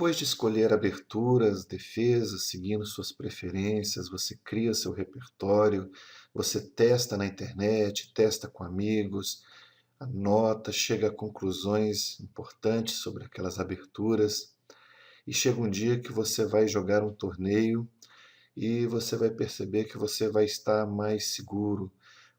Depois de escolher aberturas, defesas, seguindo suas preferências, você cria seu repertório, você testa na internet, testa com amigos, anota, chega a conclusões importantes sobre aquelas aberturas, e chega um dia que você vai jogar um torneio e você vai perceber que você vai estar mais seguro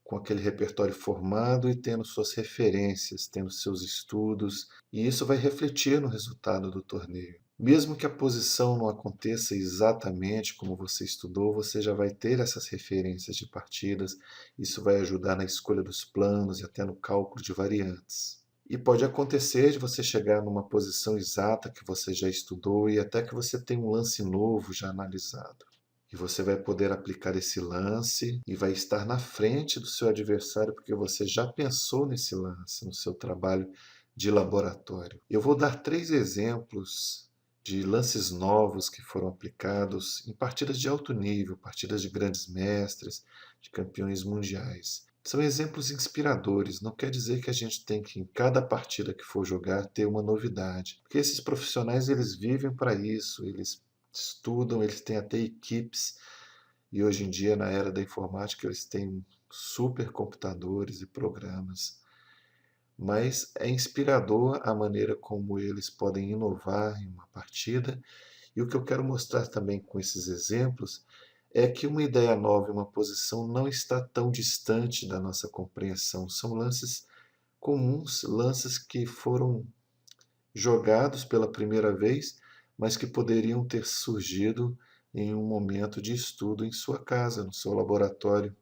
com aquele repertório formado e tendo suas referências, tendo seus estudos, e isso vai refletir no resultado do torneio. Mesmo que a posição não aconteça exatamente como você estudou, você já vai ter essas referências de partidas, isso vai ajudar na escolha dos planos e até no cálculo de variantes. E pode acontecer de você chegar numa posição exata que você já estudou e até que você tenha um lance novo já analisado. E você vai poder aplicar esse lance e vai estar na frente do seu adversário porque você já pensou nesse lance no seu trabalho de laboratório. Eu vou dar 3 exemplos de lances novos que foram aplicados em partidas de alto nível, partidas de grandes mestres, de campeões mundiais. São exemplos inspiradores, não quer dizer que a gente tem que, em cada partida que for jogar, ter uma novidade. Porque esses profissionais, eles vivem para isso, eles estudam, eles têm até equipes, e hoje em dia, na era da informática, eles têm supercomputadores e programas. Mas é inspirador a maneira como eles podem inovar em uma partida, e o que eu quero mostrar também com esses exemplos é que uma ideia nova em uma posição não está tão distante da nossa compreensão. São lances comuns, lances que foram jogados pela primeira vez, mas que poderiam ter surgido em um momento de estudo em sua casa, no seu laboratório.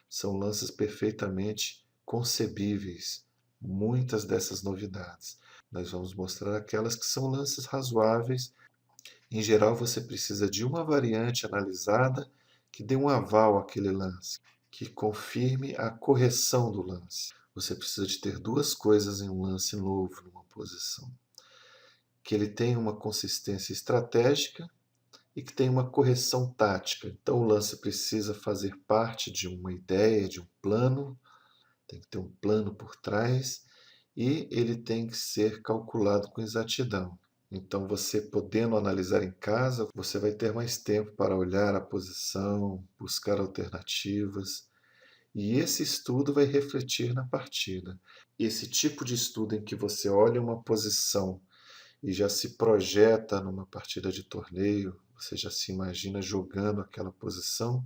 São lances perfeitamente concebíveis, muitas dessas novidades. Nós vamos mostrar aquelas que são lances razoáveis. Em geral, você precisa de uma variante analisada que dê um aval àquele lance, que confirme a correção do lance. Você precisa de ter duas coisas em um lance novo, numa posição: que ele tenha uma consistência estratégica e que tenha uma correção tática. Então o lance precisa fazer parte de uma ideia, de um plano, tem que ter um plano por trás e ele tem que ser calculado com exatidão. Então você podendo analisar em casa, você vai ter mais tempo para olhar a posição, buscar alternativas, e esse estudo vai refletir na partida. Esse tipo de estudo em que você olha uma posição e já se projeta numa partida de torneio, você já se imagina jogando aquela posição,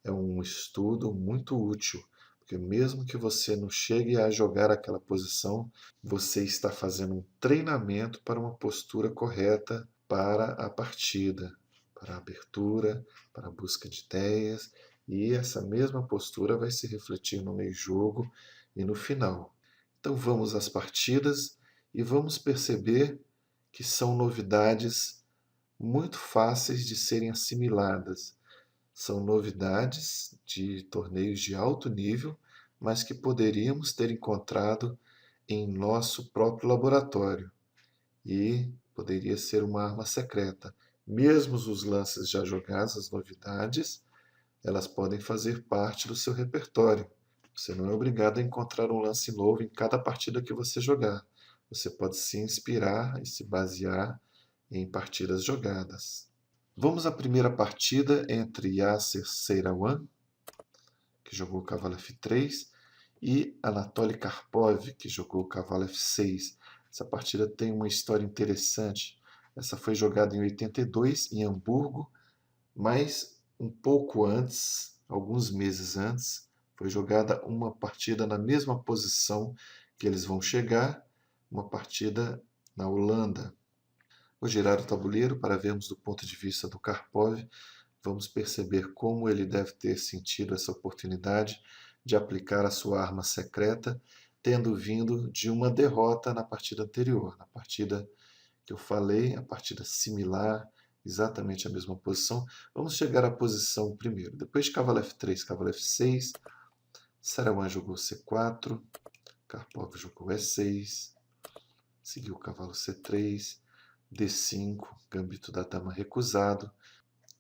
é um estudo muito útil, porque mesmo que você não chegue a jogar aquela posição, você está fazendo um treinamento para uma postura correta para a partida, para a abertura, para a busca de ideias, e essa mesma postura vai se refletir no meio-jogo e no final. Então vamos às partidas e vamos perceber que são novidades muito fáceis de serem assimiladas. São novidades de torneios de alto nível, mas que poderíamos ter encontrado em nosso próprio laboratório. E poderia ser uma arma secreta. Mesmo os lances já jogados, as novidades, elas podem fazer parte do seu repertório. Você não é obrigado a encontrar um lance novo em cada partida que você jogar. Você pode se inspirar e se basear em partidas jogadas. Vamos à primeira partida entre Yasser Seirawan, que jogou o cavalo F3, e Anatoly Karpov, que jogou o cavalo F6. Essa partida tem uma história interessante. Essa foi jogada em 82 em Hamburgo, mas um pouco antes, alguns meses antes, foi jogada uma partida na mesma posição que eles vão chegar, uma partida na Holanda. Vou girar o tabuleiro para vermos do ponto de vista do Karpov. Vamos perceber como ele deve ter sentido essa oportunidade de aplicar a sua arma secreta, tendo vindo de uma derrota na partida anterior, na partida que eu falei, a partida similar, exatamente a mesma posição. Vamos chegar à posição primeiro. Depois de cavalo F3, cavalo F6, Seirawan jogou C4, Karpov jogou E6, seguiu o cavalo C3, D5, gambito da dama recusado,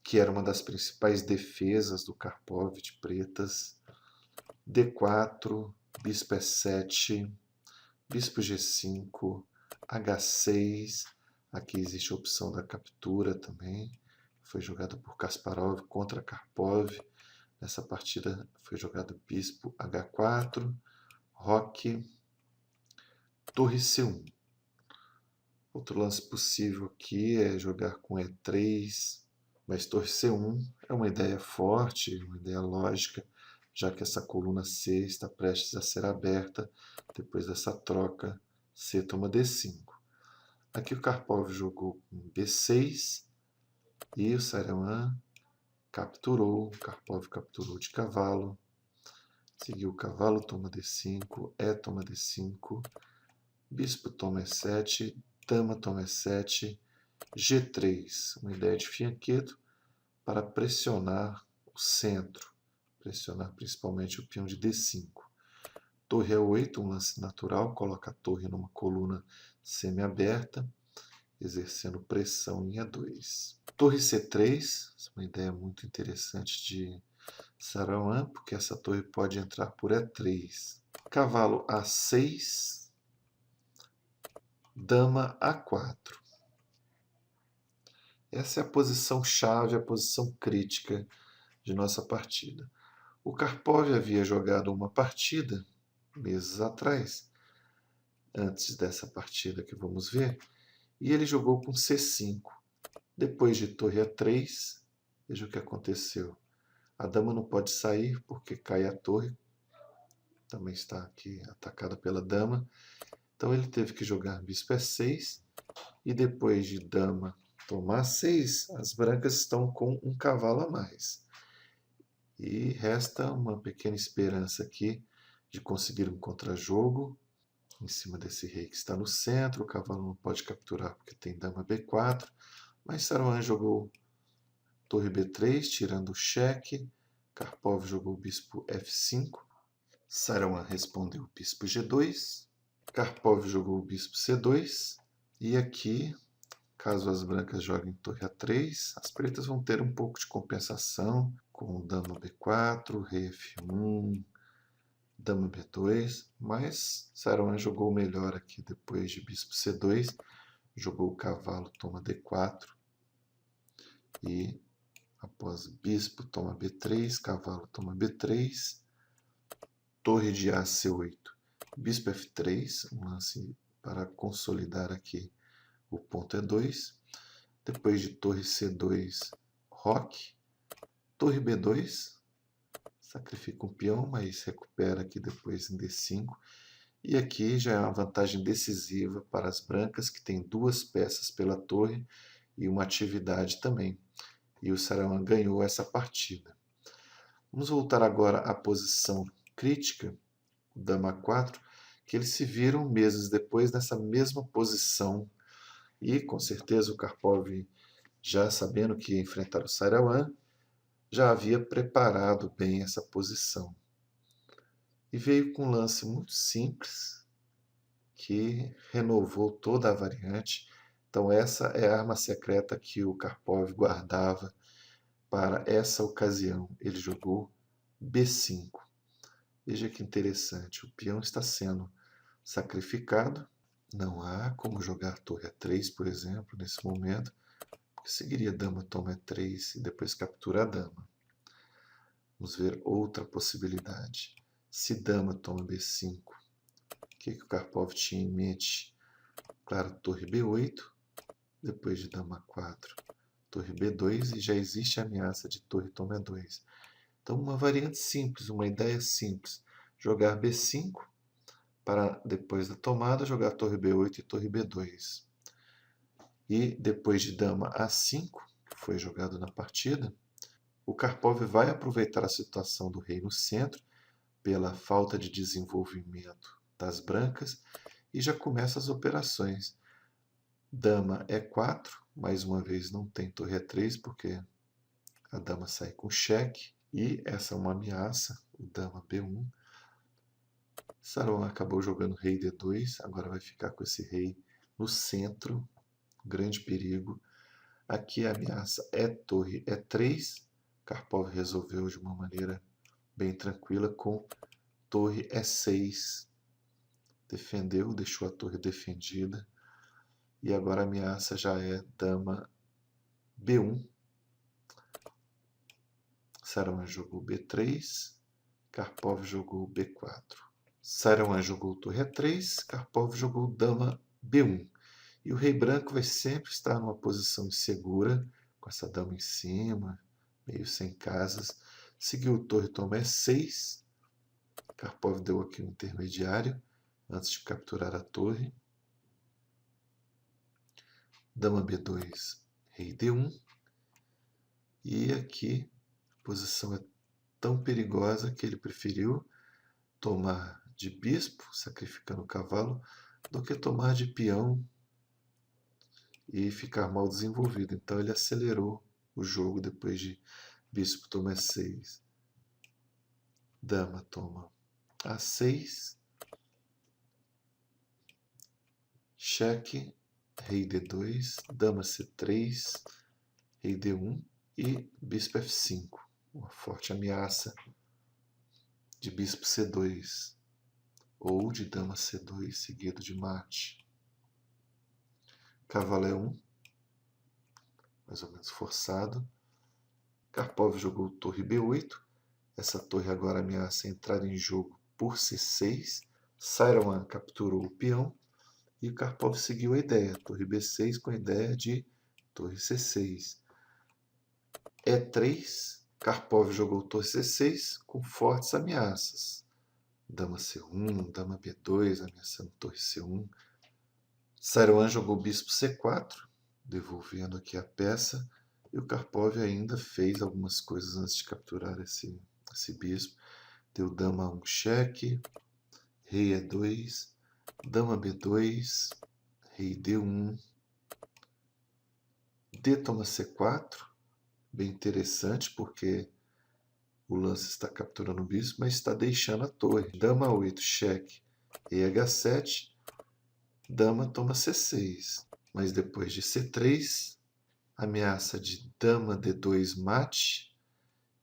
que era uma das principais defesas do Karpov de pretas, D4, bispo E7, bispo G5, H6, Aqui existe a opção da captura também. Foi jogada por Kasparov contra Karpov. Nessa partida foi jogado bispo H4, roque, torre C1. Outro lance possível aqui é jogar com E3, mas torre C1 é uma ideia forte, uma ideia lógica, já que essa coluna C está prestes a ser aberta depois dessa troca C toma D5. Aqui o Karpov jogou com B6 e o Saruman capturou, o Karpov capturou de cavalo, seguiu cavalo toma D5, E toma D5, bispo toma E7, dama toma E7, G3, uma ideia de fianqueto para pressionar o centro, pressionar principalmente o peão de D5. Torre E8, um lance natural, coloca a torre numa coluna semi-aberta, exercendo pressão em E2. Torre C3, uma ideia muito interessante de Saruman, porque essa torre pode entrar por E3. Cavalo A6, dama A4. Essa é a posição chave, a posição crítica de nossa partida. O Karpov havia jogado uma partida meses atrás, antes dessa partida que vamos ver, e ele jogou com C5. Depois de torre A3, veja o que aconteceu. A dama não pode sair porque cai a torre, também está aqui atacada pela dama. Então ele teve que jogar bispo E6 e depois de dama tomar 6, as brancas estão com um cavalo a mais. E resta uma pequena esperança aqui de conseguir um contrajogo em cima desse rei que está no centro. O cavalo não pode capturar porque tem dama B4, mas Saruman jogou torre B3, tirando o cheque. Karpov jogou bispo F5. Saruman respondeu bispo G2. Karpov jogou o bispo C2. E aqui, caso as brancas joguem torre A3, as pretas vão ter um pouco de compensação com dama B4, rei F1, dama B2, mas Saruman jogou melhor aqui depois de bispo C2, jogou o cavalo toma D4 e após bispo toma B3, cavalo toma B3, torre de A C8, bispo F3, um lance para consolidar aqui o ponto E2, depois de torre C2, roque, torre B2, sacrifica um peão, mas recupera aqui depois em D5. E aqui já é uma vantagem decisiva para as brancas, que têm duas peças pela torre e uma atividade também. E o Saruman ganhou essa partida. Vamos voltar agora à posição crítica, o dama 4, que eles se viram meses depois nessa mesma posição. E com certeza o Karpov, já sabendo que ia enfrentar o Saruman, já havia preparado bem essa posição. E veio com um lance muito simples, que renovou toda a variante. Então essa é a arma secreta que o Karpov guardava para essa ocasião. Ele jogou B5. Veja que interessante, o peão está sendo sacrificado. Não há como jogar torre A3, por exemplo, nesse momento, porque seguiria dama toma E3 e depois captura a dama. Vamos ver outra possibilidade. Se dama toma B5, o que o Karpov tinha em mente? Claro, torre B8, depois de dama 4, torre B2 e já existe a ameaça de torre toma E2. Então, uma variante simples, uma ideia simples. Jogar B5 para, depois da tomada, jogar torre B8 e torre B2. E depois de dama A5, que foi jogado na partida, o Karpov vai aproveitar a situação do rei no centro, pela falta de desenvolvimento das brancas, e já começa as operações. Dama E4, mais uma vez não tem torre E3, porque a dama sai com cheque, e essa é uma ameaça, o dama B1. Saruman acabou jogando rei D2, agora vai ficar com esse rei no centro, grande perigo. Aqui a ameaça é torre E3, Karpov resolveu de uma maneira bem tranquila com torre E6. Defendeu, deixou a torre defendida. E agora a ameaça já é dama B1. Saruman jogou B3, Karpov jogou B4. Saruman jogou torre A3, Karpov jogou dama B1. E o rei branco vai sempre estar numa posição insegura, com essa dama em cima, meio sem casas. Seguiu torre toma E6. Karpov deu aqui um intermediário, antes de capturar a torre. Dama B2, rei D1. E aqui a posição é tão perigosa que ele preferiu tomar de bispo, sacrificando o cavalo, do que tomar de peão e ficar mal desenvolvido. Então ele acelerou o jogo depois de bispo toma E6. Dama toma A6. Cheque, rei D2, dama C3, rei D1 e bispo F5. Uma forte ameaça de bispo C2 ou de dama C2 seguido de mate. Cavalo E1, mais ou menos forçado. Karpov jogou torre B8. Essa torre agora ameaça entrar em jogo por C6. Saruman capturou o peão e o Karpov seguiu a ideia. Torre B6 com a ideia de torre C6. E3, Karpov jogou torre C6 com fortes ameaças. Dama C1, dama B2, ameaçando torre C1. Saruman jogou bispo C4, devolvendo aqui a peça. E o Karpov ainda fez algumas coisas antes de capturar esse bispo. Deu dama 1 cheque, rei E2, dama B2, rei D1, D toma C4, bem interessante porque o lance está capturando o bispo, mas está deixando a torre. Dama 8 cheque, rei H7, dama toma C6, mas depois de C3, ameaça de dama D2 mate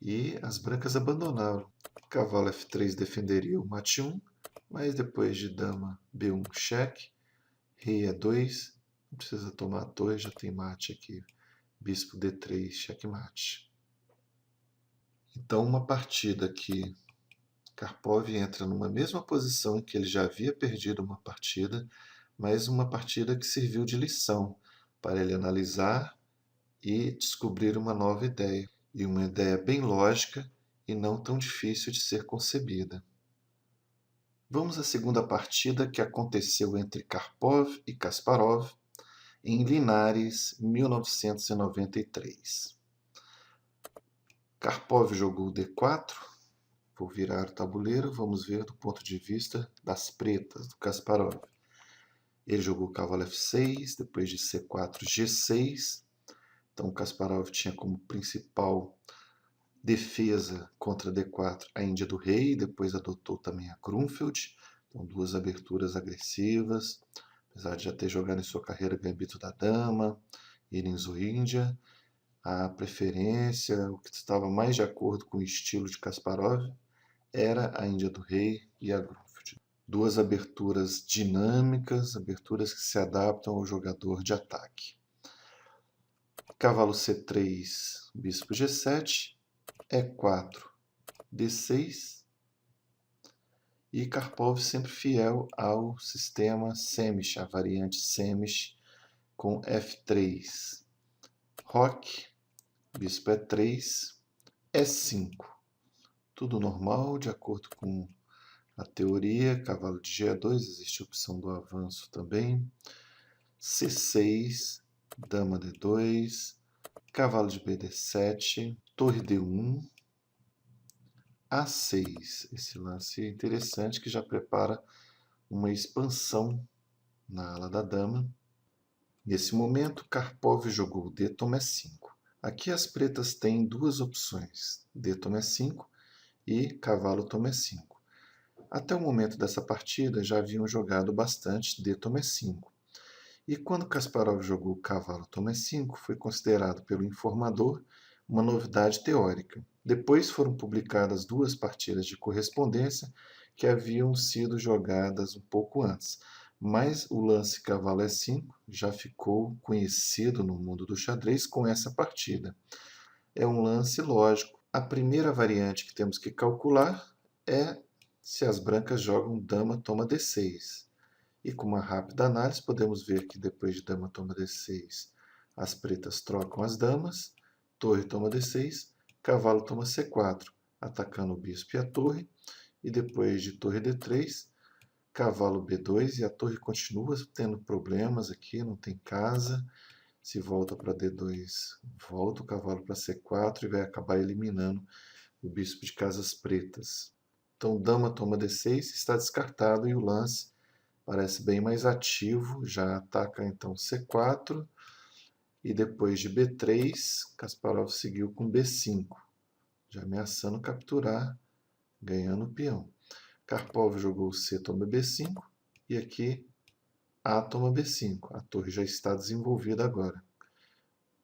e as brancas abandonaram. Cavalo F3 defenderia o mate 1, mas depois de dama B1 cheque, rei E2, não precisa tomar a torre, já tem mate aqui. Bispo D3 checkmate. Então uma partida que Karpov entra numa mesma posição em que ele já havia perdido uma partida, mas uma partida que serviu de lição para ele analisar e descobrir uma nova ideia. E uma ideia bem lógica e não tão difícil de ser concebida. Vamos à segunda partida que aconteceu entre Karpov e Kasparov em Linares, 1993. Karpov jogou D4. Vou virar o tabuleiro, vamos ver do ponto de vista das pretas, do Kasparov. Ele jogou cavalo F6, depois de C4, G6. Então, o Kasparov tinha como principal defesa contra D4 a Índia do Rei, depois adotou também a Grunfeld. Então, duas aberturas agressivas, apesar de já ter jogado em sua carreira Gambito da Dama, Irinzo Índia. A preferência, o que estava mais de acordo com o estilo de Kasparov, era a Índia do Rei e a Grunfeld. Duas aberturas dinâmicas, aberturas que se adaptam ao jogador de ataque. Cavalo C3, bispo G7, E4, D6, e Karpov sempre fiel ao sistema Semish, a variante Semish com F3. Roque, bispo E3, E5. Tudo normal, de acordo com a teoria. Cavalo de G2, existe a opção do avanço também. C6, dama D2, cavalo de BD7, torre D1, A6. Esse lance é interessante que já prepara uma expansão na ala da dama. Nesse momento, Karpov jogou D toma E5. Aqui as pretas têm duas opções, D toma E5 e cavalo toma E5. Até o momento dessa partida já haviam jogado bastante D toma E5. E quando Kasparov jogou cavalo toma E5, foi considerado pelo informador uma novidade teórica. Depois foram publicadas duas partidas de correspondência que haviam sido jogadas um pouco antes, Mas o lance cavalo E5 já ficou conhecido no mundo do xadrez com essa partida. É um lance lógico. A primeira variante que temos que calcular é se as brancas jogam dama toma D6. E com uma rápida análise podemos ver que depois de dama toma D6, as pretas trocam as damas, torre toma D6, cavalo toma C4, atacando o bispo e a torre, e depois de torre D3, cavalo B2 e a torre continua tendo problemas aqui, não tem casa. Se volta para D2, volta o cavalo para C4 e vai acabar eliminando o bispo de casas pretas. Então, dama toma D6 está descartado e o lance parece bem mais ativo, já ataca então C4 e depois de B3, Kasparov seguiu com B5, já ameaçando capturar, ganhando o peão. Karpov jogou C toma B5 e aqui A toma B5. A torre já está desenvolvida agora,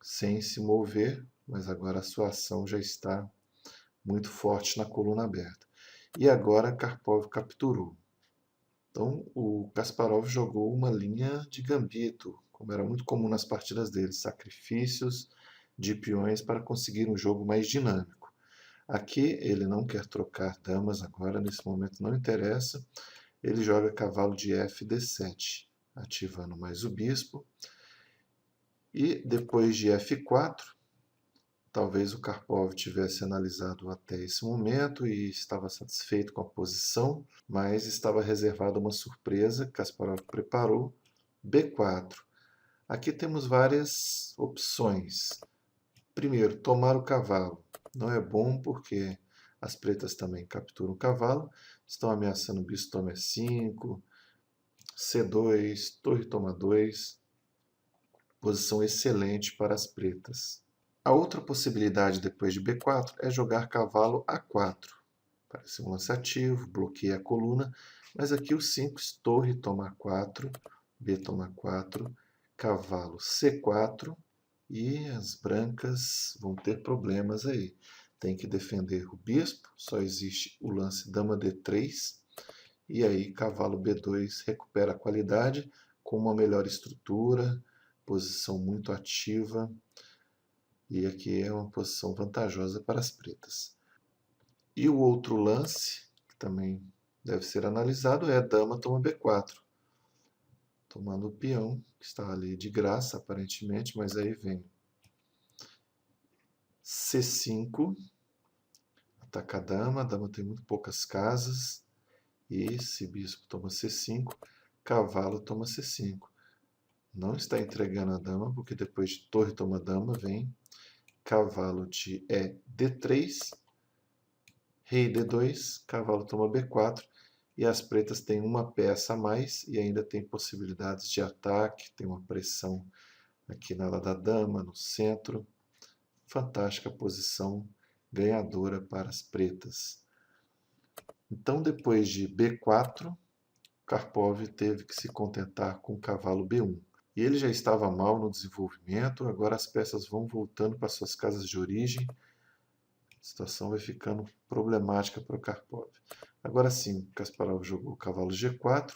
sem se mover, mas agora a sua ação já está muito forte na coluna aberta. E agora Karpov capturou. Então o Kasparov jogou uma linha de gambito, como era muito comum nas partidas dele, sacrifícios de peões para conseguir um jogo mais dinâmico. Aqui ele não quer trocar damas agora, nesse momento não interessa. Ele joga cavalo de F D7, ativando mais o bispo. E depois de F4, talvez o Karpov tivesse analisado até esse momento e estava satisfeito com a posição, mas estava reservada uma surpresa que Kasparov preparou, B4. Aqui temos várias opções. Primeiro, tomar o cavalo. Não é bom porque as pretas também capturam o cavalo, estão ameaçando o bispo toma E5, C2, torre toma 2, posição excelente para as pretas. A outra possibilidade depois de B4 é jogar cavalo A4. Parece um lance ativo, bloqueia a coluna, mas aqui o simples torre toma 4, B toma 4, cavalo C4 e as brancas vão ter problemas aí. Tem que defender o bispo, só existe o lance dama D3 e aí cavalo B2 recupera a qualidade com uma melhor estrutura, posição muito ativa. E aqui é uma posição vantajosa para as pretas. E o outro lance, que também deve ser analisado, é dama toma B4. Tomando o peão, que está ali de graça, aparentemente, mas aí vem C5, ataca a dama tem muito poucas casas, e se bispo toma C5, cavalo toma C5. Não está entregando a dama, porque depois de torre toma dama, vem cavalo de D3, rei D2, cavalo toma B4, e as pretas têm uma peça a mais e ainda tem possibilidades de ataque, tem uma pressão aqui na ala da dama, no centro. Fantástica posição ganhadora para as pretas. Então, depois de B4, Karpov teve que se contentar com o cavalo B1. E ele já estava mal no desenvolvimento, agora as peças vão voltando para suas casas de origem. A situação vai ficando problemática para o Karpov. Agora sim, Kasparov jogou o cavalo G4,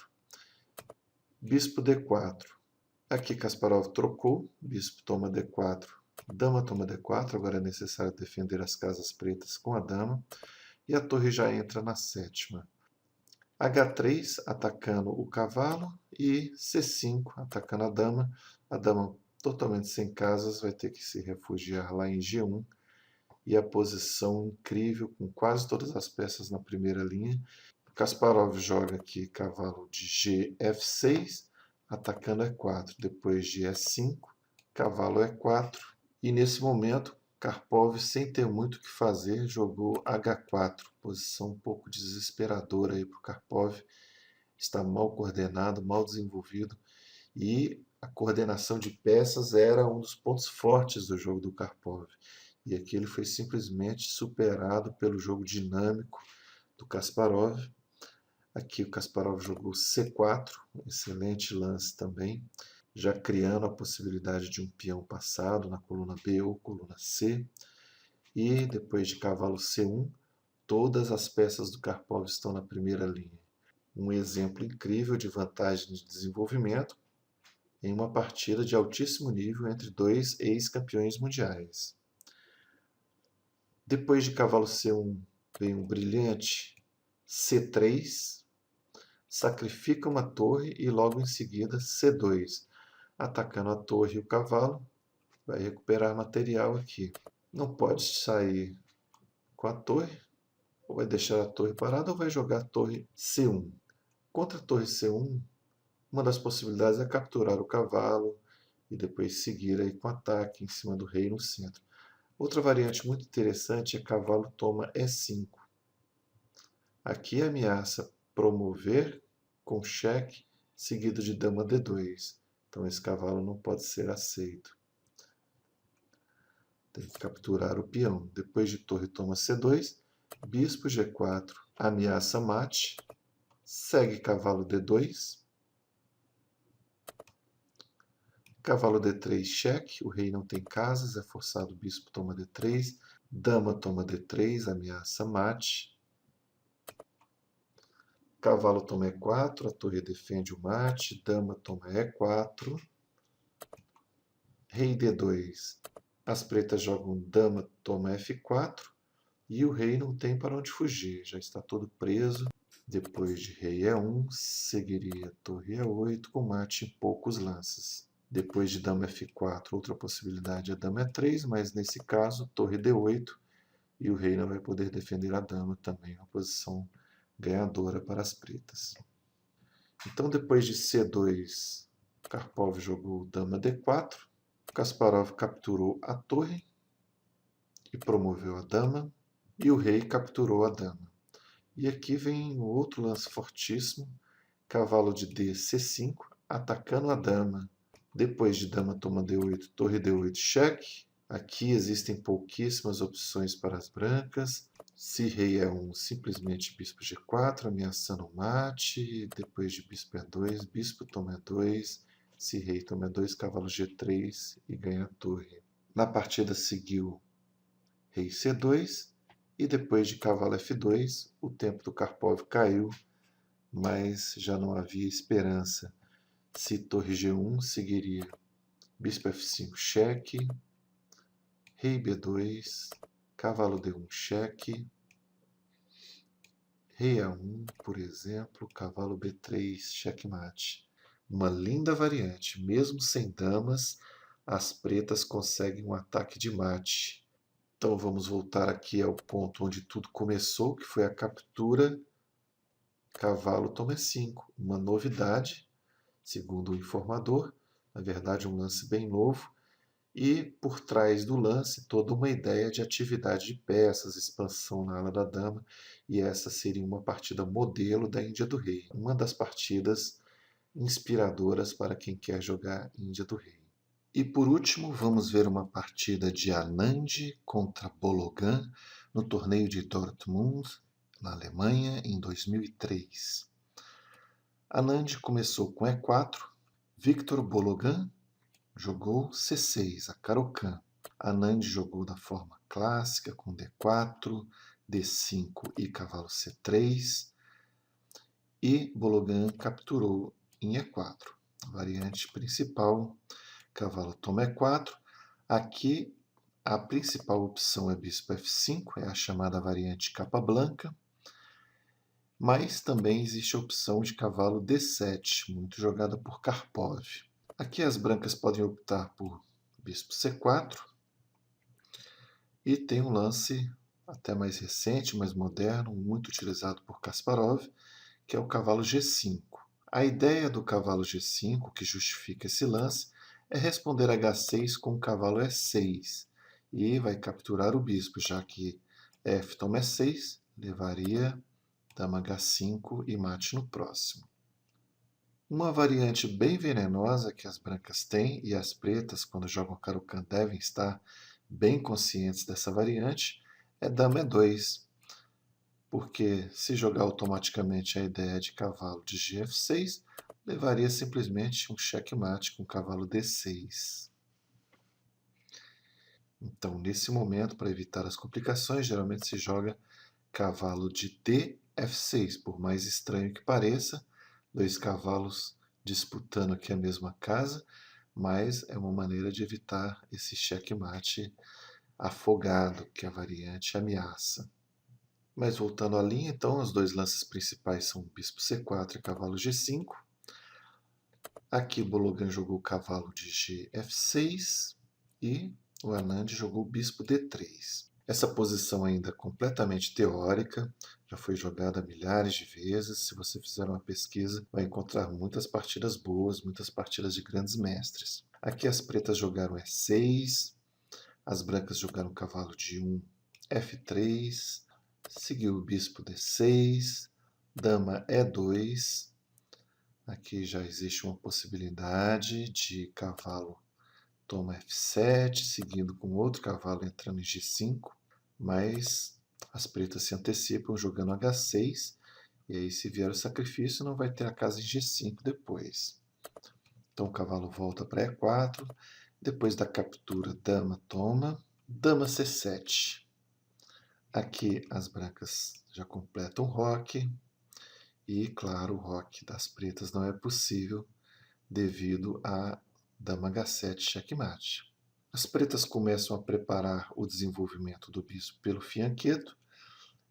bispo D4. Aqui Kasparov trocou, bispo toma D4, dama toma D4. Agora é necessário defender as casas pretas com a dama. E a torre já entra na sétima. H3 atacando o cavalo e C5 atacando a dama. A dama totalmente sem casas vai ter que se refugiar lá em G1. E a posição incrível, com quase todas as peças na primeira linha. Kasparov joga aqui cavalo de G, F6, atacando E4. Depois de E5, cavalo E4. E nesse momento, Karpov, sem ter muito o que fazer, jogou H4. Posição um pouco desesperadora aí para o Karpov. Está mal coordenado, mal desenvolvido. E a coordenação de peças era um dos pontos fortes do jogo do Karpov. E aqui ele foi simplesmente superado pelo jogo dinâmico do Kasparov. Aqui o Kasparov jogou C4, um excelente lance também, já criando a possibilidade de um peão passado na coluna B ou coluna C. E depois de cavalo C1, todas as peças do Karpov estão na primeira linha. Um exemplo incrível de vantagem de desenvolvimento em uma partida de altíssimo nível entre dois ex-campeões mundiais. Depois de cavalo C1 vem um brilhante C3, sacrifica uma torre e logo em seguida C2. Atacando a torre e o cavalo, vai recuperar material aqui. Não pode sair com a torre, ou vai deixar a torre parada ou vai jogar a torre C1. Contra a torre C1, uma das possibilidades é capturar o cavalo e depois seguir aí com ataque em cima do rei no centro. Outra variante muito interessante é cavalo toma E5. Aqui ameaça promover com cheque seguido de dama D2. Então esse cavalo não pode ser aceito. Tem que capturar o peão. Depois de torre toma C2, bispo G4, ameaça mate, segue cavalo D2, cavalo D3 cheque, o rei não tem casas, é forçado o bispo toma D3, dama toma D3, ameaça mate, cavalo toma E4, a torre defende o mate, dama toma E4, rei D2, as pretas jogam dama toma F4 e o rei não tem para onde fugir, já está todo preso. Depois de rei E1, seguiria torre E8 com mate em poucos lances. Depois de dama F4, outra possibilidade é dama E3, mas nesse caso, torre D8 e o rei não vai poder defender a dama também, uma posição ganhadora para as pretas. Então, depois de C2, Karpov jogou dama D4, Kasparov capturou a torre e promoveu a dama, e o rei capturou a dama. E aqui vem outro lance fortíssimo, cavalo de D, C5, atacando a dama. Depois de dama toma D8, torre D8, cheque. Aqui existem pouquíssimas opções para as brancas. Se rei E1, simplesmente bispo G4, ameaçando o mate. Depois de bispo E2, bispo toma E2. Se rei toma E2, cavalo G3 e ganha a torre. Na partida seguiu rei C2 e depois de cavalo F2, o tempo do Karpov caiu, mas já não havia esperança. Se torre G1, seguiria bispo F5, cheque, rei B2, cavalo D1, cheque, rei A1, por exemplo, cavalo B3, checkmate. Uma linda variante, mesmo sem damas, as pretas conseguem um ataque de mate. Então vamos voltar aqui ao ponto onde tudo começou, que foi a captura cavalo toma E5. Uma novidade, segundo o informador, na verdade um lance bem novo, e por trás do lance toda uma ideia de atividade de peças, expansão na ala da dama, e essa seria uma partida modelo da Índia do Rei, uma das partidas inspiradoras para quem quer jogar Índia do Rei. E por último, vamos ver uma partida de Anand contra Bologan no torneio de Dortmund, na Alemanha, em 2003. Anand começou com E4, Victor Bologan jogou C6, a Caro-Kann. Anand jogou da forma clássica, com D4, D5 e cavalo C3, e Bologan capturou em E4. A variante principal, cavalo toma E4. Aqui a principal opção é bispo F5, é a chamada variante capa branca, mas também existe a opção de cavalo D7, muito jogada por Karpov. Aqui as brancas podem optar por bispo C4 e tem um lance até mais recente, mais moderno, muito utilizado por Kasparov, que é o cavalo G5. A ideia do cavalo G5, que justifica esse lance, é responder H6 com o cavalo E6 e vai capturar o bispo, já que F toma E6, levaria dama H5 e mate no próximo. Uma variante bem venenosa que as brancas têm, e as pretas, quando jogam Caro-Kann, devem estar bem conscientes dessa variante, é dama E2, porque se jogar automaticamente a ideia de cavalo de Gf6, levaria simplesmente um checkmate com cavalo D6. Então, nesse momento, para evitar as complicações, geralmente se joga cavalo de F6, por mais estranho que pareça, dois cavalos disputando aqui a mesma casa, mas é uma maneira de evitar esse checkmate afogado que a variante ameaça. Mas voltando à linha, então, os dois lances principais são bispo C4 e cavalo G5. Aqui Bologan jogou o cavalo de G F6 e o Anand jogou o bispo D3. Essa posição ainda é completamente teórica, já foi jogada milhares de vezes. Se você fizer uma pesquisa, vai encontrar muitas partidas boas, muitas partidas de grandes mestres. Aqui as pretas jogaram E6, as brancas jogaram cavalo de 1, F3, seguiu o bispo D6, dama E2. Aqui já existe uma possibilidade de cavalo toma F7, seguindo com outro cavalo entrando em G5, mas as pretas se antecipam jogando H6, e aí se vier o sacrifício não vai ter a casa em G5 depois. Então o cavalo volta para E4, depois da captura dama toma, dama C7. Aqui as brancas já completam o roque, e claro, o roque das pretas não é possível devido a dama H7 checkmate. As pretas começam a preparar o desenvolvimento do bispo pelo fianqueto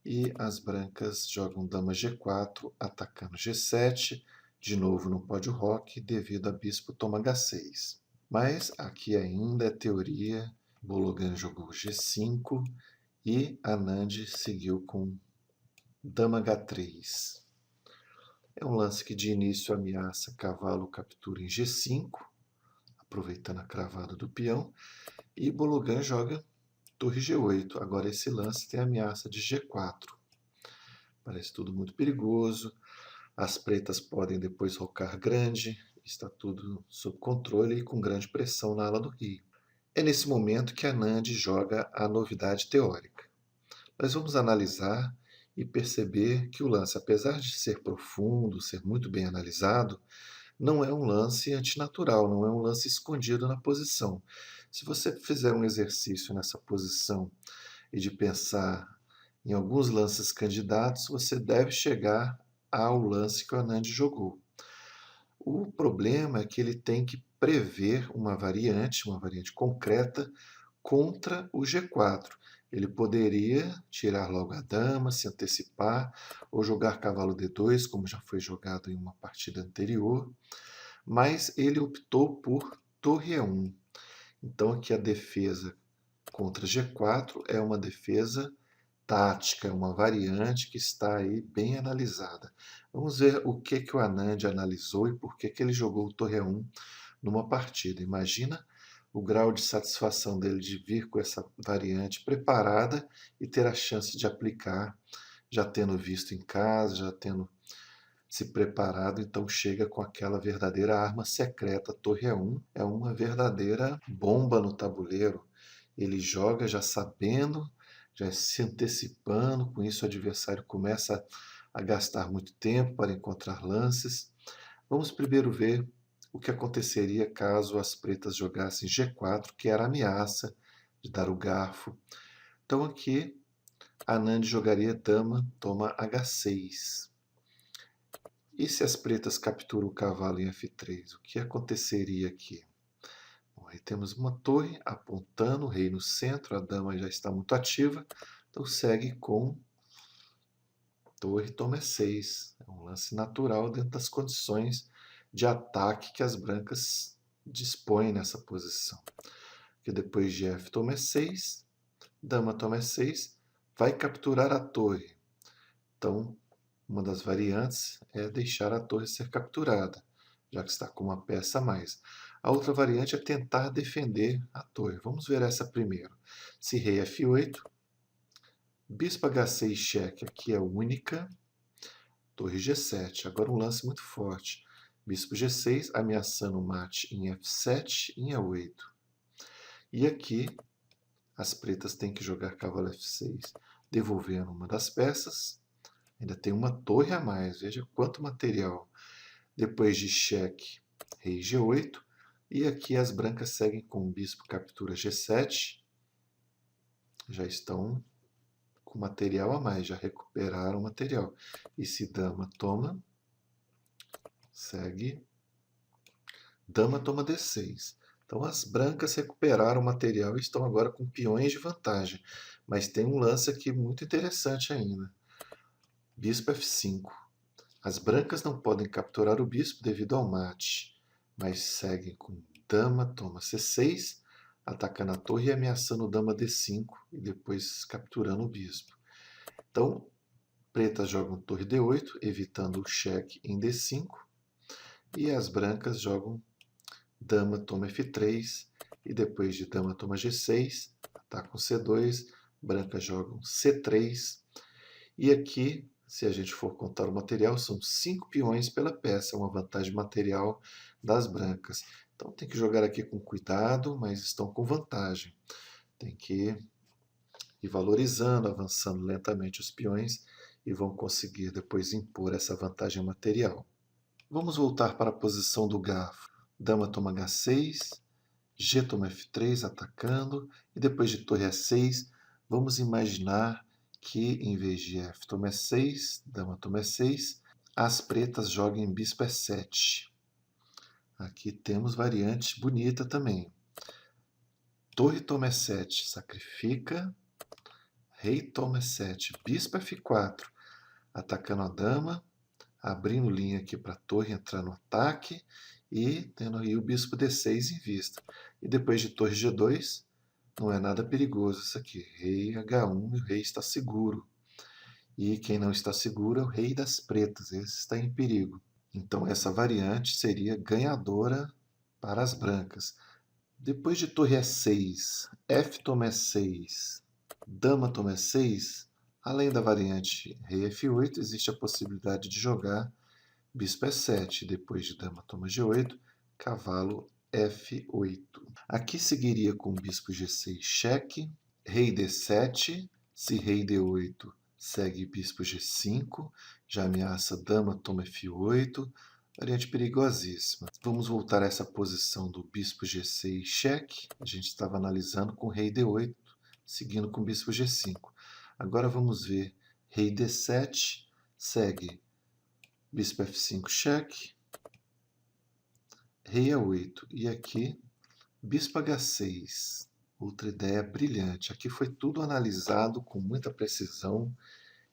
e as brancas jogam dama G4 atacando G7, de novo não pode o roque devido a bispo toma H6. Mas aqui ainda é teoria, Bologan jogou G5 e Anand seguiu com dama H3. É um lance que de início ameaça cavalo captura em G5, aproveitando a cravada do peão, e Bologan joga torre G8. Agora esse lance tem a ameaça de G4. Parece tudo muito perigoso. As pretas podem depois rocar grande. Está tudo sob controle e com grande pressão na ala do rio. É nesse momento que Anand joga a novidade teórica. Nós vamos analisar e perceber que o lance, apesar de ser profundo, ser muito bem analisado, não é um lance antinatural, não é um lance escondido na posição. Se você fizer um exercício nessa posição e de pensar em alguns lances candidatos, você deve chegar ao lance que o Anand jogou. O problema é que ele tem que prever uma variante concreta contra o G4. Ele poderia tirar logo a dama, se antecipar, ou jogar cavalo D2, como já foi jogado em uma partida anterior, mas ele optou por torre E1. Então aqui a defesa contra G4 é uma defesa tática, é uma variante que está aí bem analisada. Vamos ver o que o Anand analisou e por que ele jogou o torre E1 numa partida. Imagina o grau de satisfação dele de vir com essa variante preparada e ter a chance de aplicar, já tendo visto em casa, já tendo se preparado, então chega com aquela verdadeira arma secreta. Torre E1 é uma verdadeira bomba no tabuleiro. Ele joga já sabendo, já se antecipando, com isso o adversário começa a gastar muito tempo para encontrar lances. Vamos primeiro ver o que aconteceria caso as pretas jogassem G4, que era a ameaça de dar o garfo. Então aqui Anand jogaria dama, toma H6. E se as pretas capturam o cavalo em F3, o que aconteceria aqui? Bom, aí temos uma torre apontando, o rei no centro, a dama já está muito ativa, então segue com torre toma E6. É um lance natural dentro das condições de ataque que as brancas dispõem nessa posição. Que depois de F toma E6, dama toma E6, vai capturar a torre. Então, uma das variantes é deixar a torre ser capturada, já que está com uma peça a mais. A outra variante é tentar defender a torre. Vamos ver essa primeiro. Se rei F8, bispo H6 cheque, aqui é única, torre G7. Agora um lance muito forte. Bispo G6 ameaçando o mate em F7 e em E8. E aqui as pretas têm que jogar cavalo F6, devolvendo uma das peças. Ainda tem uma torre a mais, veja quanto material. Depois de cheque, rei G8. E aqui as brancas seguem com o bispo captura G7. Já estão com material a mais, já recuperaram o material. E se dama toma, segue, dama toma D6. Então as brancas recuperaram o material e estão agora com peões de vantagem. Mas tem um lance aqui muito interessante ainda. Bispo F5. As brancas não podem capturar o bispo devido ao mate, mas seguem com dama toma C6, atacando a torre e ameaçando dama D5 e depois capturando o bispo. Então, pretas jogam torre D8, evitando o cheque em D5, e as brancas jogam dama toma F3, e depois de dama toma G6, atacam C2, brancas jogam C3, e aqui, se a gente for contar o material, são 5 peões pela peça, é uma vantagem material das brancas. Então tem que jogar aqui com cuidado, mas estão com vantagem. Tem que ir valorizando, avançando lentamente os peões e vão conseguir depois impor essa vantagem material. Vamos voltar para a posição do garfo. Dama toma H6, G toma F3 atacando, e depois de torre A6, vamos imaginar que em vez de F toma E6, dama toma E6, as pretas joguem bispo E7. Aqui temos variante bonita também. Torre toma E7, sacrifica, rei toma E7, bispo F4, atacando a dama, abrindo linha aqui para a torre entrar no ataque e tendo aí o bispo D6 em vista. E depois de torre G2, não é nada perigoso isso aqui. Rei H1 e o rei está seguro. E quem não está seguro é o rei das pretas, esse está em perigo. Então essa variante seria ganhadora para as brancas. Depois de torre E6, F toma E6, dama toma E6, além da variante rei F8, existe a possibilidade de jogar bispo E7, depois de dama toma G8, cavalo F8. Aqui seguiria com bispo G6, cheque, rei D7, se rei D8, segue bispo G5, já ameaça dama toma F8, variante perigosíssima. Vamos voltar a essa posição do bispo G6, cheque, a gente estava analisando com rei D8, seguindo com bispo G5. Agora vamos ver rei D7, segue bispo F5, cheque, rei A8, e aqui bispo H6, outra ideia brilhante. Aqui foi tudo analisado com muita precisão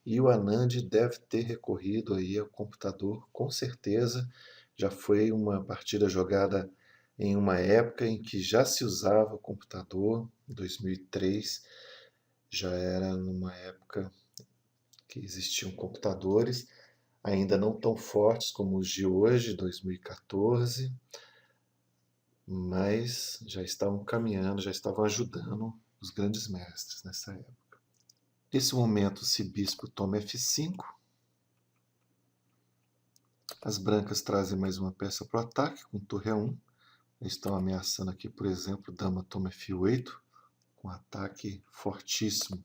e o Anand deve ter recorrido aí ao computador, com certeza. Já foi uma partida jogada em uma época em que já se usava o computador, 2003, já era numa época que existiam computadores, ainda não tão fortes como os de hoje, 2014, mas já estavam caminhando, já estavam ajudando os grandes mestres nessa época. Nesse momento, se bispo toma F5, as brancas trazem mais uma peça para o ataque com torre A1. Estão ameaçando aqui, por exemplo, dama toma F8, com ataque fortíssimo.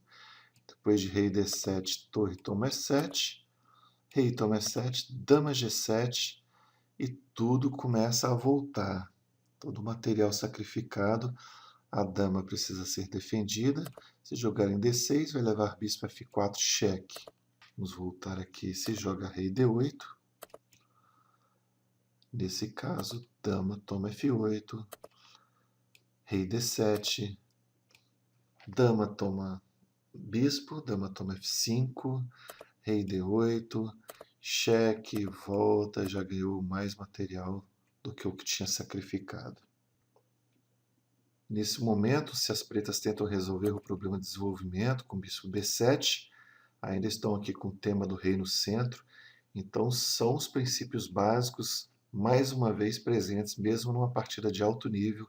Depois de rei D7, torre toma E7, rei toma E7, dama G7, e tudo começa a voltar. Todo o material sacrificado, a dama precisa ser defendida. Se jogar em D6, vai levar bispo F4, cheque. Vamos voltar aqui, se joga rei D8. Nesse caso, dama toma F8, rei D7, dama toma bispo, dama toma F5, rei D8, cheque, volta, já ganhou mais material do que o que tinha sacrificado. Nesse momento, se as pretas tentam resolver o problema de desenvolvimento com bispo B7, ainda estão aqui com o tema do rei no centro, então são os princípios básicos, mais uma vez presentes, mesmo numa partida de alto nível,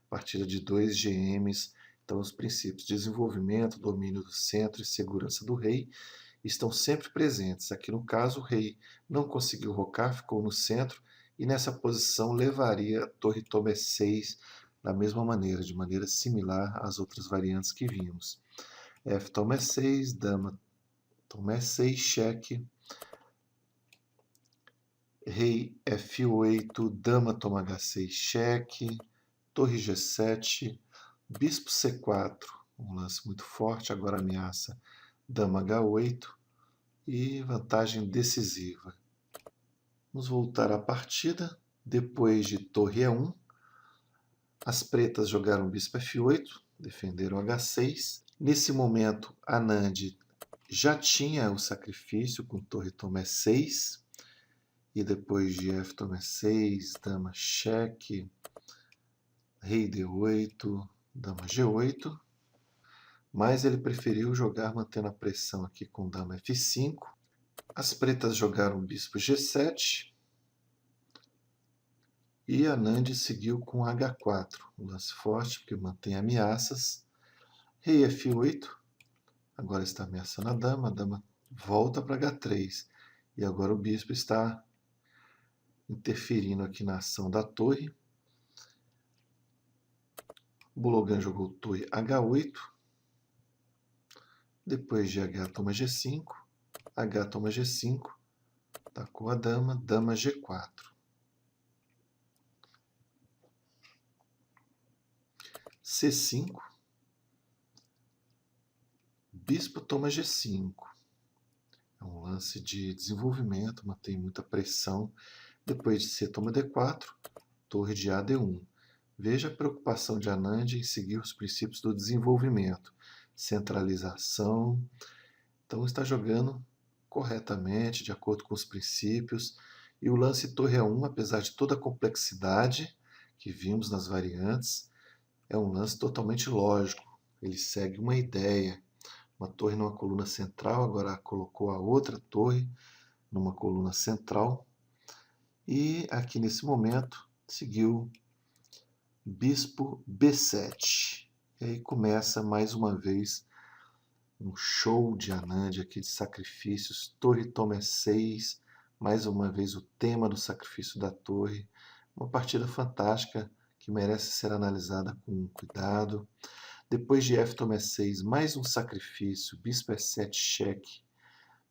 partida de 2 GMs. Então os princípios de desenvolvimento, domínio do centro e segurança do rei estão sempre presentes. Aqui no caso, o rei não conseguiu rocar, ficou no centro, e nessa posição levaria a torre toma E6 da mesma maneira, de maneira similar às outras variantes que vimos. F toma E6, dama toma E6, cheque, rei F8, dama toma H6, cheque, torre G7, bispo C4, um lance muito forte, agora ameaça dama H8 e vantagem decisiva. Vamos voltar à partida. Depois de torre E1, as pretas jogaram bispo F8, defenderam H6. Nesse momento, Anand já tinha o sacrifício com torre toma E6. E depois de F toma E6, dama cheque, rei D8, dama G8. Mas ele preferiu jogar mantendo a pressão aqui com dama F5. As pretas jogaram bispo G7. E Anand seguiu com H4, um lance forte, porque mantém ameaças. Rei F8, agora está ameaçando a dama volta para H3. E agora o bispo está interferindo aqui na ação da torre. Bologan jogou torre H8. Depois de H toma G5, H toma G5, atacou a dama G4. C5, bispo toma G5. É um lance de desenvolvimento, mantém muita pressão. Depois de C toma D4, torre de A D1. Veja a preocupação de Anand em seguir os princípios do desenvolvimento. Centralização. Então está jogando corretamente, de acordo com os princípios. E o lance torre A1, apesar de toda a complexidade que vimos nas variantes, é um lance totalmente lógico. Ele segue uma ideia. Uma torre numa coluna central, agora colocou a outra torre numa coluna central. E aqui nesse momento seguiu bispo B7. E aí começa mais uma vez um show de Anand aqui de sacrifícios. Torre toma E6, mais uma vez o tema do sacrifício da torre. Uma partida fantástica que merece ser analisada com cuidado. Depois de F toma E6, mais um sacrifício, bispo E7, cheque.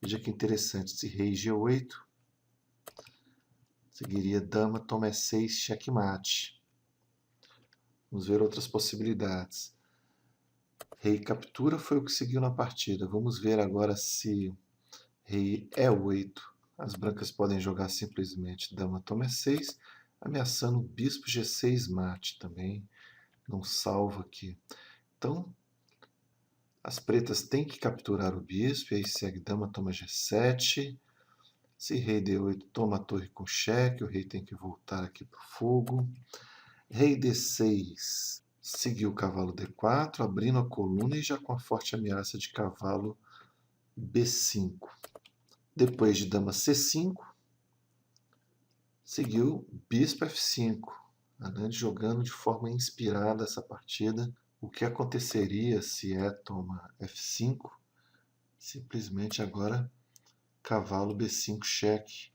Veja que interessante, esse rei G8. Seguiria dama toma E6, checkmate. Vamos ver outras possibilidades. Rei captura foi o que seguiu na partida. Vamos ver agora se rei E8. As brancas podem jogar simplesmente dama toma E6, ameaçando bispo G6 mate também. Não salva aqui. Então, as pretas têm que capturar o bispo, e aí segue dama toma G7. Se rei D8 toma a torre com cheque, o rei tem que voltar aqui para o fogo. Rei D6 seguiu o cavalo D4, abrindo a coluna e já com a forte ameaça de cavalo B5. Depois de dama C5, seguiu bispo F5. Anand jogando de forma inspirada essa partida. O que aconteceria se toma F5? Simplesmente agora cavalo B5 cheque.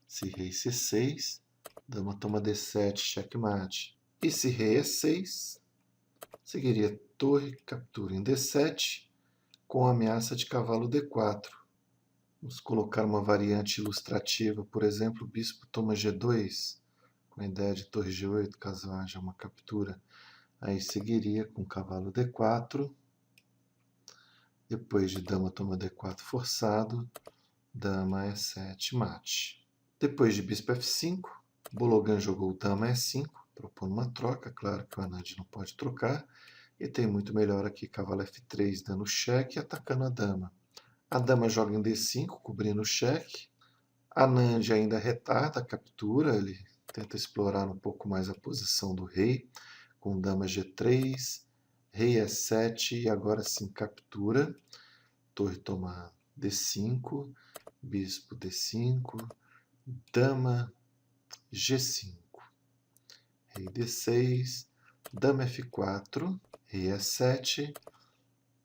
Se rei C6, dama toma D7 checkmate. E se rei E6, seguiria torre captura em D7 com a ameaça de cavalo D4. Vamos colocar uma variante ilustrativa, por exemplo, bispo toma G2, com a ideia de torre G8, caso haja uma captura. Aí seguiria com cavalo D4, depois de dama toma D4 forçado, dama E7 mate. Depois de bispo F5, Bologan jogou dama E5, propondo uma troca, claro que o Anand não pode trocar, e tem muito melhor aqui cavalo F3 dando cheque e atacando a dama. A dama joga em D5, cobrindo o cheque. Anand ainda retarda a captura, ele tenta explorar um pouco mais a posição do rei, com dama G3, rei E7 e agora sim captura. Torre toma D5, bispo D5, dama G5, rei D6, dama F4, rei E7,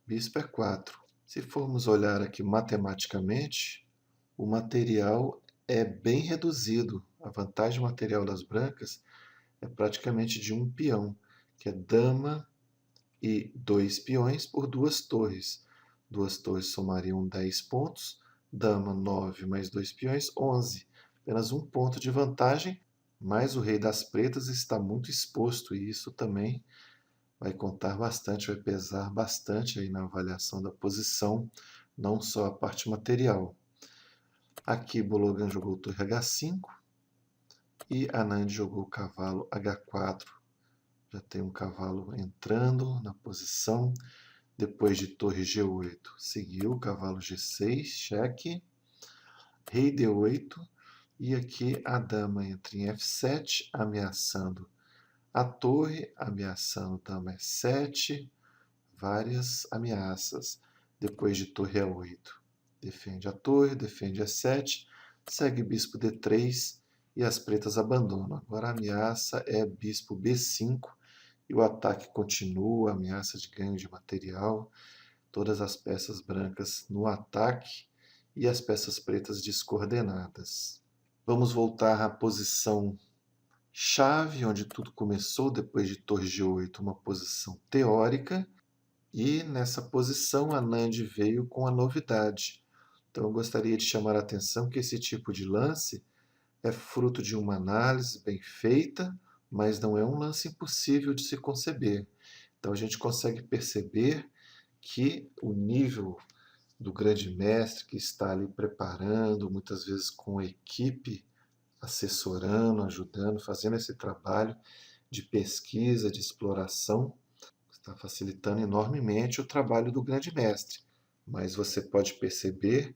bispo E4. Se formos olhar aqui matematicamente, o material é bem reduzido. A vantagem material das brancas é praticamente de um peão, que é dama e 2 peões por 2 torres. 2 torres somariam 10 pontos, dama 9 mais 2 peões, 11. Apenas um ponto de vantagem, mas o rei das pretas está muito exposto e isso também vai contar bastante, vai pesar bastante aí na avaliação da posição não só a parte material. Aqui Bologan jogou torre H5 e Anand jogou o cavalo H4. Já tem um cavalo entrando na posição. Depois de torre G8, seguiu cavalo G6, cheque, rei D8, e aqui a dama entra em F7, ameaçando a torre, ameaçando dama E7, várias ameaças. Depois de torre E8, defende a torre, defende E7, segue bispo D3 e as pretas abandonam. Agora a ameaça é bispo B5 e o ataque continua, ameaça de ganho de material, todas as peças brancas no ataque e as peças pretas descoordenadas. Vamos voltar à posição chave, onde tudo começou, depois de torre G8, uma posição teórica, e nessa posição Anand veio com a novidade. Então eu gostaria de chamar a atenção que esse tipo de lance é fruto de uma análise bem feita, mas não é um lance impossível de se conceber. Então a gente consegue perceber que o nível do grande mestre que está ali preparando, muitas vezes com a equipe assessorando, ajudando, fazendo esse trabalho de pesquisa, de exploração, está facilitando enormemente o trabalho do grande mestre. Mas você pode perceber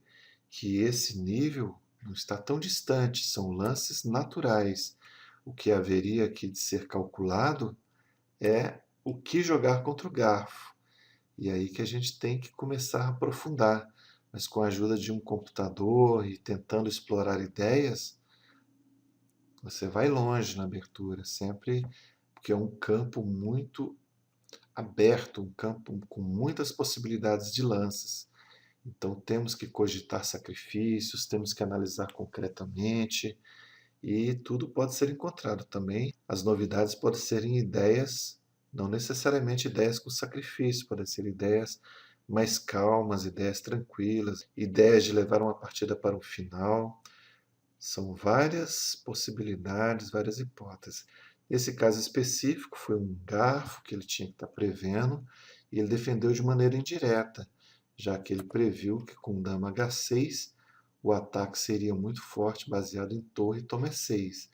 que esse nível não está tão distante, são lances naturais. O que haveria aqui de ser calculado é o que jogar contra o garfo. E aí que a gente tem que começar a aprofundar. Mas com a ajuda de um computador e tentando explorar ideias, você vai longe na abertura, sempre, porque é um campo muito aberto, um campo com muitas possibilidades de lances. Então temos que cogitar sacrifícios, temos que analisar concretamente, e tudo pode ser encontrado também. As novidades podem ser em ideias, não necessariamente ideias com sacrifício, podem ser ideias mais calmas, ideias tranquilas, ideias de levar uma partida para um final. São várias possibilidades, várias hipóteses. Esse caso específico foi um garfo que ele tinha que estar prevendo, e ele defendeu de maneira indireta, já que ele previu que com dama H6 o ataque seria muito forte, baseado em torre e toma E6.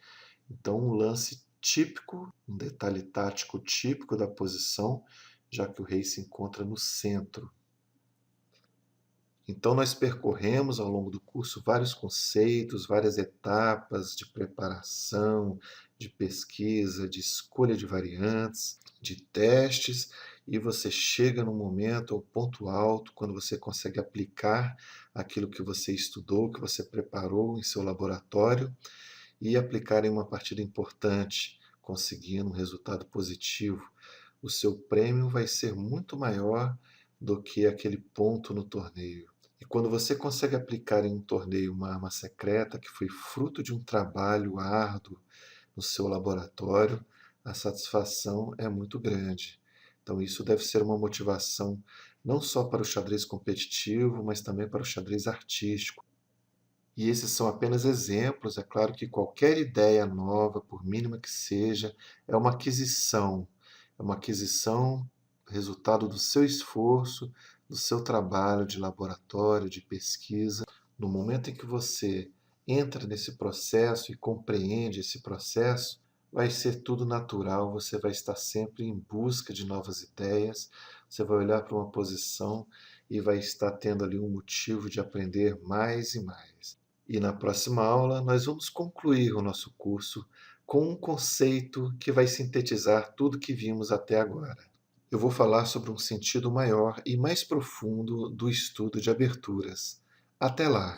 Então, um lance típico, um detalhe tático típico da posição, já que o rei se encontra no centro. Então, nós percorremos ao longo do curso vários conceitos, várias etapas de preparação, de pesquisa, de escolha de variantes, de testes, e você chega no momento, ao ponto alto, quando você consegue aplicar aquilo que você estudou, que você preparou em seu laboratório, e aplicar em uma partida importante, conseguindo um resultado positivo. O seu prêmio vai ser muito maior do que aquele ponto no torneio. E quando você consegue aplicar em um torneio uma arma secreta que foi fruto de um trabalho árduo no seu laboratório, a satisfação é muito grande. Então isso deve ser uma motivação não só para o xadrez competitivo, mas também para o xadrez artístico. E esses são apenas exemplos. É claro que qualquer ideia nova, por mínima que seja, é uma aquisição resultado do seu esforço, do seu trabalho de laboratório, de pesquisa. No momento em que você entra nesse processo e compreende esse processo, vai ser tudo natural, você vai estar sempre em busca de novas ideias, você vai olhar para uma posição e vai estar tendo ali um motivo de aprender mais e mais. E na próxima aula nós vamos concluir o nosso curso com um conceito que vai sintetizar tudo que vimos até agora. Eu vou falar sobre um sentido maior e mais profundo do estudo de aberturas. Até lá!